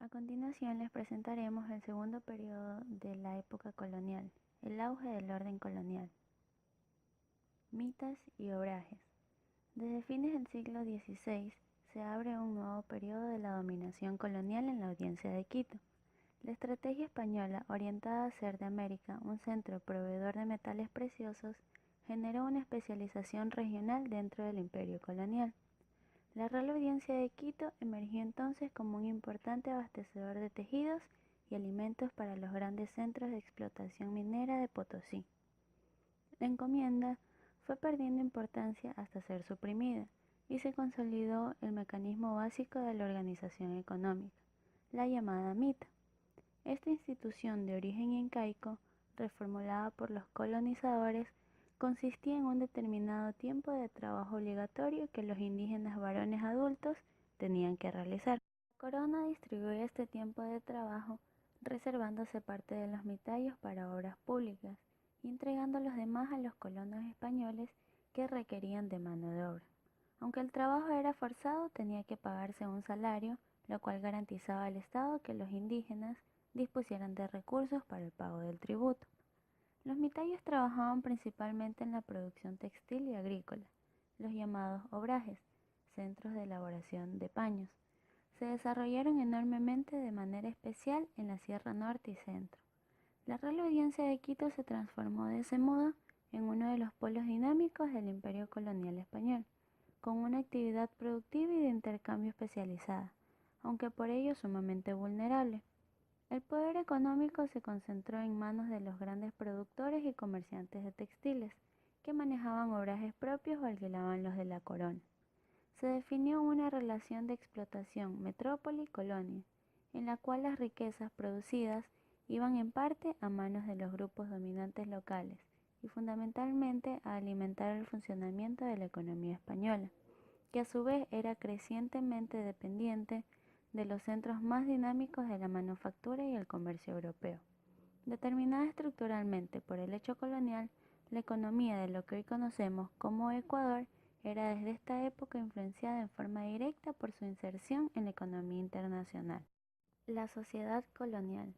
A continuación les presentaremos el segundo periodo de la época colonial, el auge del orden colonial. Mitas y obrajes. Desde fines del siglo XVI se abre un nuevo periodo de la dominación colonial en la Audiencia de Quito. La estrategia española, orientada a hacer de América un centro proveedor de metales preciosos, generó una especialización regional dentro del imperio colonial. La Real Audiencia de Quito emergió entonces como un importante abastecedor de tejidos y alimentos para los grandes centros de explotación minera de Potosí. La encomienda fue perdiendo importancia hasta ser suprimida y se consolidó el mecanismo básico de la organización económica, la llamada MITA. Esta institución de origen incaico, reformulada por los colonizadores, consistía en un determinado tiempo de trabajo obligatorio que los indígenas varones adultos tenían que realizar. La corona distribuyó este tiempo de trabajo reservándose parte de los mitallos para obras públicas y entregando los demás a los colonos españoles que requerían de mano de obra. Aunque el trabajo era forzado, tenía que pagarse un salario, lo cual garantizaba al Estado que los indígenas dispusieran de recursos para el pago del tributo. Los mitayos trabajaban principalmente en la producción textil y agrícola, los llamados obrajes, centros de elaboración de paños. Se desarrollaron enormemente de manera especial en la Sierra Norte y Centro. La Real Audiencia de Quito se transformó de ese modo en uno de los polos dinámicos del imperio colonial español, con una actividad productiva y de intercambio especializada, aunque por ello sumamente vulnerable. El poder económico se concentró en manos de los grandes productores y comerciantes de textiles, que manejaban obrajes propios o alquilaban los de la corona. Se definió una relación de explotación metrópoli-colonia, en la cual las riquezas producidas iban en parte a manos de los grupos dominantes locales y fundamentalmente a alimentar el funcionamiento de la economía española, que a su vez era crecientemente dependiente de los centros más dinámicos de la manufactura y el comercio europeo. Determinada estructuralmente por el hecho colonial, la economía de lo que hoy conocemos como Ecuador era desde esta época influenciada en forma directa por su inserción en la economía internacional. La sociedad colonial.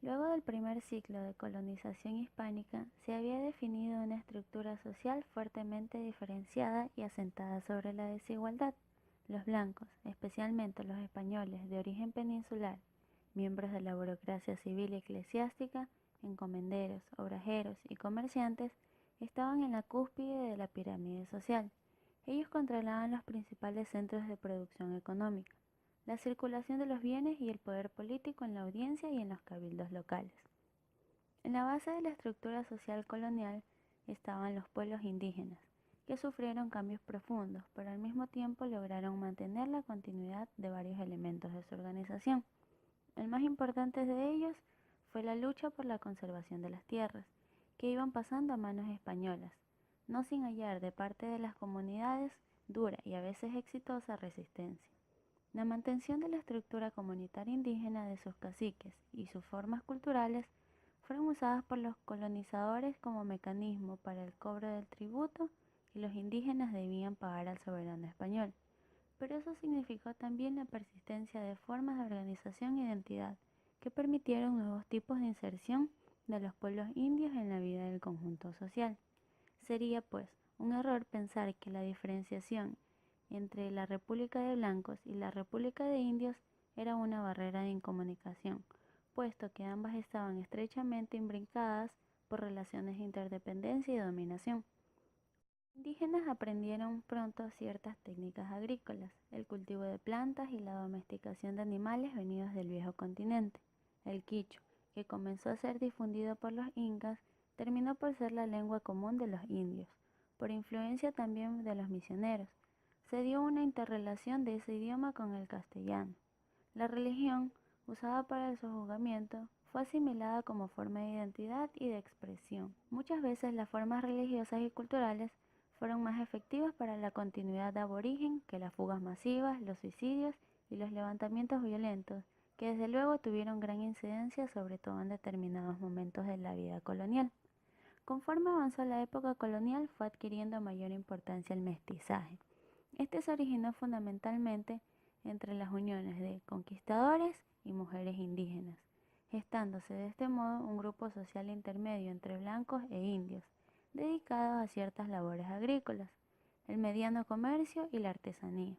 Luego del primer ciclo de colonización hispánica, se había definido una estructura social fuertemente diferenciada y asentada sobre la desigualdad. Los blancos, especialmente los españoles de origen peninsular, miembros de la burocracia civil y eclesiástica, encomenderos, obrajeros y comerciantes, estaban en la cúspide de la pirámide social. Ellos controlaban los principales centros de producción económica, la circulación de los bienes y el poder político en la audiencia y en los cabildos locales. En la base de la estructura social colonial estaban los pueblos indígenas, que sufrieron cambios profundos, pero al mismo tiempo lograron mantener la continuidad de varios elementos de su organización. El más importante de ellos fue la lucha por la conservación de las tierras, que iban pasando a manos españolas, no sin hallar de parte de las comunidades dura y a veces exitosa resistencia. La mantención de la estructura comunitaria indígena de sus caciques y sus formas culturales fueron usadas por los colonizadores como mecanismo para el cobro del tributo que los indígenas debían pagar al soberano español. Pero eso significó también la persistencia de formas de organización e identidad que permitieron nuevos tipos de inserción de los pueblos indios en la vida del conjunto social. Sería, pues, un error pensar que la diferenciación entre la República de Blancos y la República de Indios era una barrera de incomunicación, puesto que ambas estaban estrechamente imbricadas por relaciones de interdependencia y dominación. Los indígenas aprendieron pronto ciertas técnicas agrícolas, el cultivo de plantas y la domesticación de animales venidos del viejo continente. El quichua, que comenzó a ser difundido por los incas, terminó por ser la lengua común de los indios, por influencia también de los misioneros. Se dio una interrelación de ese idioma con el castellano. La religión, usada para el sojuzgamiento, fue asimilada como forma de identidad y de expresión. Muchas veces las formas religiosas y culturales fueron más efectivas para la continuidad aborigen que las fugas masivas, los suicidios y los levantamientos violentos, que desde luego tuvieron gran incidencia sobre todo en determinados momentos de la vida colonial. Conforme avanzó la época colonial fue adquiriendo mayor importancia el mestizaje. Este se originó fundamentalmente entre las uniones de conquistadores y mujeres indígenas, gestándose de este modo un grupo social intermedio entre blancos e indios, dedicados a ciertas labores agrícolas, el mediano comercio y la artesanía.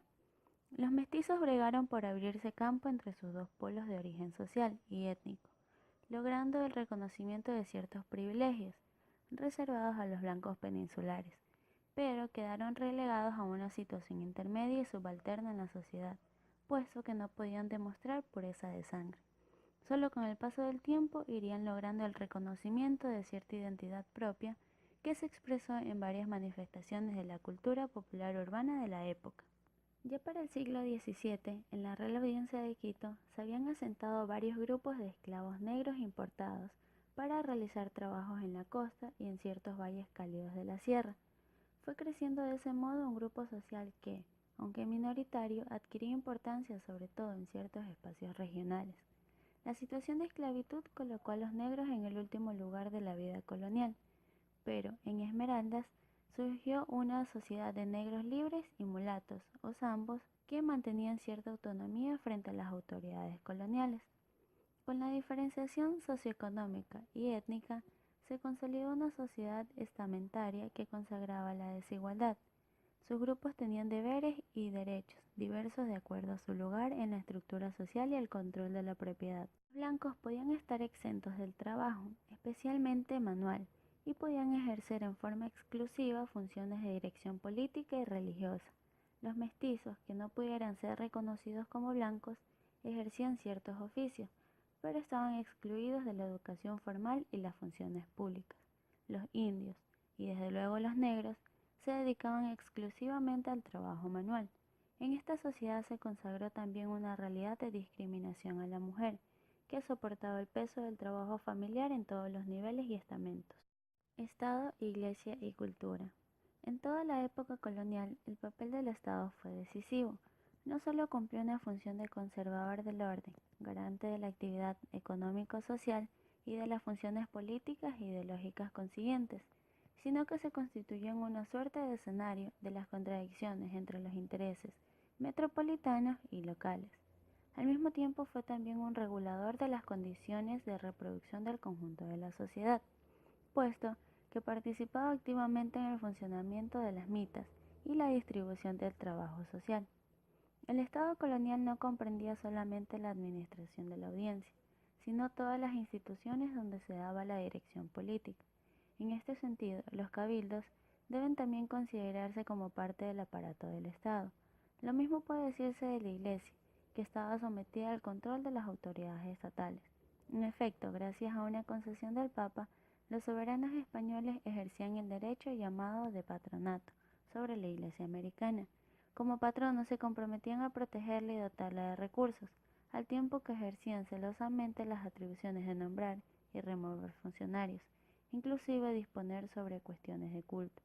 Los mestizos bregaron por abrirse campo entre sus dos polos de origen social y étnico, logrando el reconocimiento de ciertos privilegios reservados a los blancos peninsulares, pero quedaron relegados a una situación intermedia y subalterna en la sociedad, puesto que no podían demostrar pureza de sangre. Solo con el paso del tiempo irían logrando el reconocimiento de cierta identidad propia que se expresó en varias manifestaciones de la cultura popular urbana de la época. Ya para el siglo XVII, en la Real Audiencia de Quito, se habían asentado varios grupos de esclavos negros importados para realizar trabajos en la costa y en ciertos valles cálidos de la sierra. Fue creciendo de ese modo un grupo social que, aunque minoritario, adquiría importancia sobre todo en ciertos espacios regionales. La situación de esclavitud colocó a los negros en el último lugar de la vida colonial, pero en Esmeraldas surgió una sociedad de negros libres y mulatos, o zambos, que mantenían cierta autonomía frente a las autoridades coloniales. Con la diferenciación socioeconómica y étnica, se consolidó una sociedad estamentaria que consagraba la desigualdad. Sus grupos tenían deberes y derechos diversos de acuerdo a su lugar en la estructura social y el control de la propiedad. Los blancos podían estar exentos del trabajo, especialmente manual, y podían ejercer en forma exclusiva funciones de dirección política y religiosa. Los mestizos, que no pudieran ser reconocidos como blancos, ejercían ciertos oficios, pero estaban excluidos de la educación formal y las funciones públicas. Los indios, y desde luego los negros, se dedicaban exclusivamente al trabajo manual. En esta sociedad se consagró también una realidad de discriminación a la mujer, que soportaba el peso del trabajo familiar en todos los niveles y estamentos. Estado, Iglesia y cultura. En toda la época colonial, el papel del Estado fue decisivo. No solo cumplió una función de conservador del orden, garante de la actividad económico-social y de las funciones políticas e ideológicas consiguientes, sino que se constituyó en una suerte de escenario de las contradicciones entre los intereses metropolitanos y locales. Al mismo tiempo fue también un regulador de las condiciones de reproducción del conjunto de la sociedad, puesto que participaba activamente en el funcionamiento de las mitas y la distribución del trabajo social. El Estado colonial no comprendía solamente la administración de la audiencia, sino todas las instituciones donde se daba la dirección política. En este sentido, los cabildos deben también considerarse como parte del aparato del Estado. Lo mismo puede decirse de la Iglesia, que estaba sometida al control de las autoridades estatales. En efecto, gracias a una concesión del Papa, los soberanos españoles ejercían el derecho llamado de patronato sobre la Iglesia americana. Como patronos se comprometían a protegerla y dotarla de recursos, al tiempo que ejercían celosamente las atribuciones de nombrar y remover funcionarios, inclusive disponer sobre cuestiones de culto.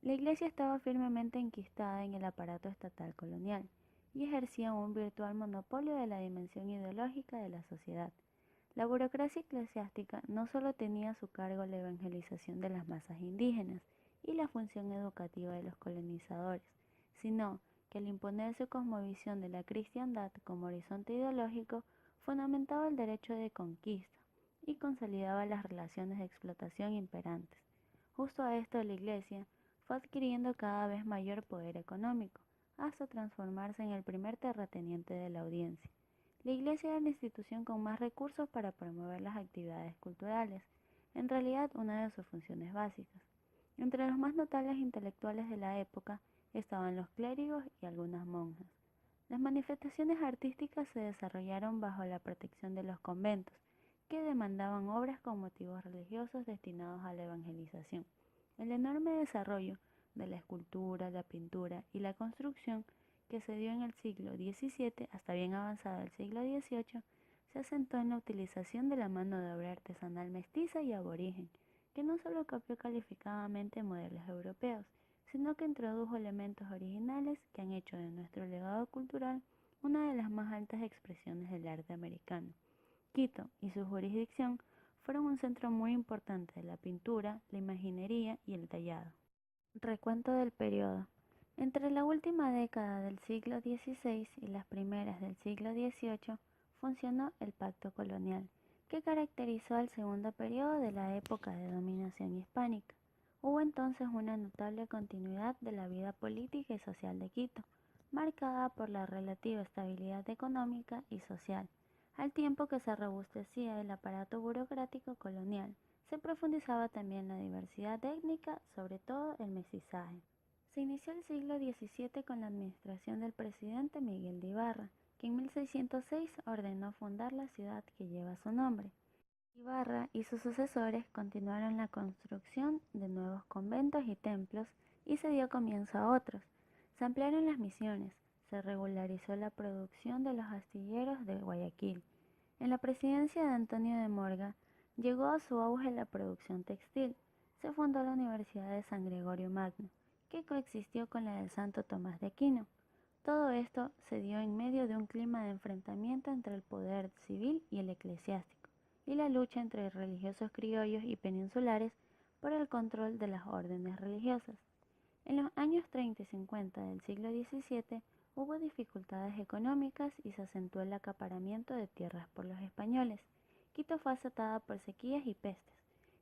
La Iglesia estaba firmemente enquistada en el aparato estatal colonial y ejercía un virtual monopolio de la dimensión ideológica de la sociedad. La burocracia eclesiástica no solo tenía a su cargo la evangelización de las masas indígenas y la función educativa de los colonizadores, sino que al imponer su cosmovisión de la cristiandad como horizonte ideológico, fundamentaba el derecho de conquista y consolidaba las relaciones de explotación imperantes. Justo a esto la Iglesia fue adquiriendo cada vez mayor poder económico, hasta transformarse en el primer terrateniente de la audiencia. La Iglesia era la institución con más recursos para promover las actividades culturales, en realidad una de sus funciones básicas. Entre los más notables intelectuales de la época estaban los clérigos y algunas monjas. Las manifestaciones artísticas se desarrollaron bajo la protección de los conventos, que demandaban obras con motivos religiosos destinados a la evangelización. El enorme desarrollo de la escultura, la pintura y la construcción que se dio en el siglo XVII hasta bien avanzado el siglo XVIII, se asentó en la utilización de la mano de obra artesanal mestiza y aborigen, que no solo copió calificadamente modelos europeos, sino que introdujo elementos originales que han hecho de nuestro legado cultural una de las más altas expresiones del arte americano. Quito y su jurisdicción fueron un centro muy importante de la pintura, la imaginería y el tallado. Recuento del periodo. Entre la última década del siglo XVI y las primeras del siglo XVIII funcionó el Pacto Colonial, que caracterizó al segundo periodo de la época de dominación hispánica. Hubo entonces una notable continuidad de la vida política y social de Quito, marcada por la relativa estabilidad económica y social, al tiempo que se robustecía el aparato burocrático colonial. Se profundizaba también la diversidad étnica, sobre todo el mestizaje. Se inició el siglo XVII con la administración del presidente Miguel de Ibarra, que en 1606 ordenó fundar la ciudad que lleva su nombre. Ibarra y sus sucesores continuaron la construcción de nuevos conventos y templos y se dio comienzo a otros. Se ampliaron las misiones, se regularizó la producción de los astilleros de Guayaquil. En la presidencia de Antonio de Morga llegó a su auge la producción textil. Se fundó la Universidad de San Gregorio Magno, que coexistió con la del Santo Tomás de Aquino. Todo esto se dio en medio de un clima de enfrentamiento entre el poder civil y el eclesiástico, y la lucha entre religiosos criollos y peninsulares por el control de las órdenes religiosas. En los años 30 y 50 del siglo XVII hubo dificultades económicas y se acentuó el acaparamiento de tierras por los españoles. Quito fue azotada por sequías y pestes,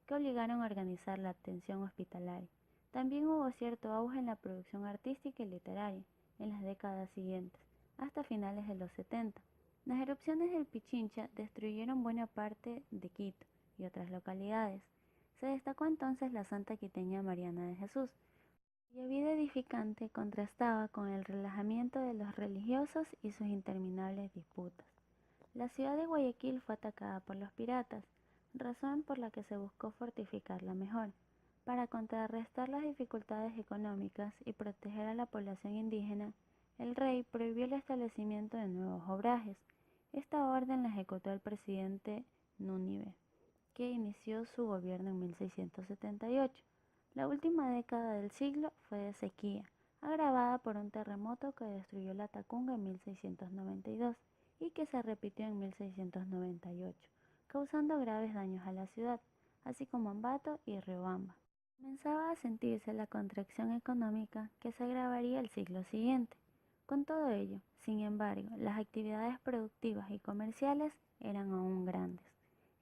que obligaron a organizar la atención hospitalaria. También hubo cierto auge en la producción artística y literaria en las décadas siguientes, hasta finales de los 70. Las erupciones del Pichincha destruyeron buena parte de Quito y otras localidades. Se destacó entonces la santa quiteña Mariana de Jesús, cuya vida edificante contrastaba con el relajamiento de los religiosos y sus interminables disputas. La ciudad de Guayaquil fue atacada por los piratas, razón por la que se buscó fortificarla mejor, para contrarrestar las dificultades económicas y proteger a la población indígena. El rey prohibió el establecimiento de nuevos obrajes. Esta orden la ejecutó el presidente Núñez, que inició su gobierno en 1678. La última década del siglo fue de sequía, agravada por un terremoto que destruyó la Tacunga en 1692 y que se repitió en 1698, causando graves daños a la ciudad, así como Ambato y Riobamba. Comenzaba a sentirse la contracción económica que se agravaría el siglo siguiente. Con todo ello, sin embargo, las actividades productivas y comerciales eran aún grandes.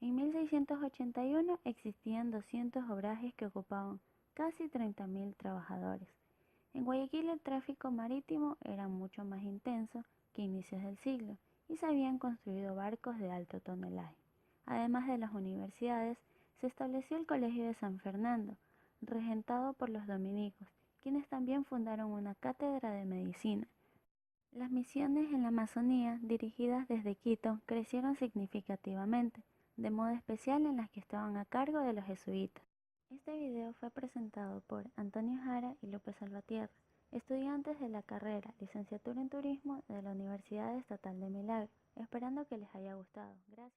En 1681 existían 200 obrajes que ocupaban casi 30.000 trabajadores. En Guayaquil el tráfico marítimo era mucho más intenso que a inicios del siglo y se habían construido barcos de alto tonelaje. Además de las universidades, se estableció el Colegio de San Fernando, regentado por los dominicos, quienes también fundaron una cátedra de medicina. Las misiones en la Amazonía, dirigidas desde Quito, crecieron significativamente, de modo especial en las que estaban a cargo de los jesuitas. Este video fue presentado por Antonio Jara y López Salvatierra, estudiantes de la carrera Licenciatura en Turismo de la Universidad Estatal de Milagro, esperando que les haya gustado. Gracias.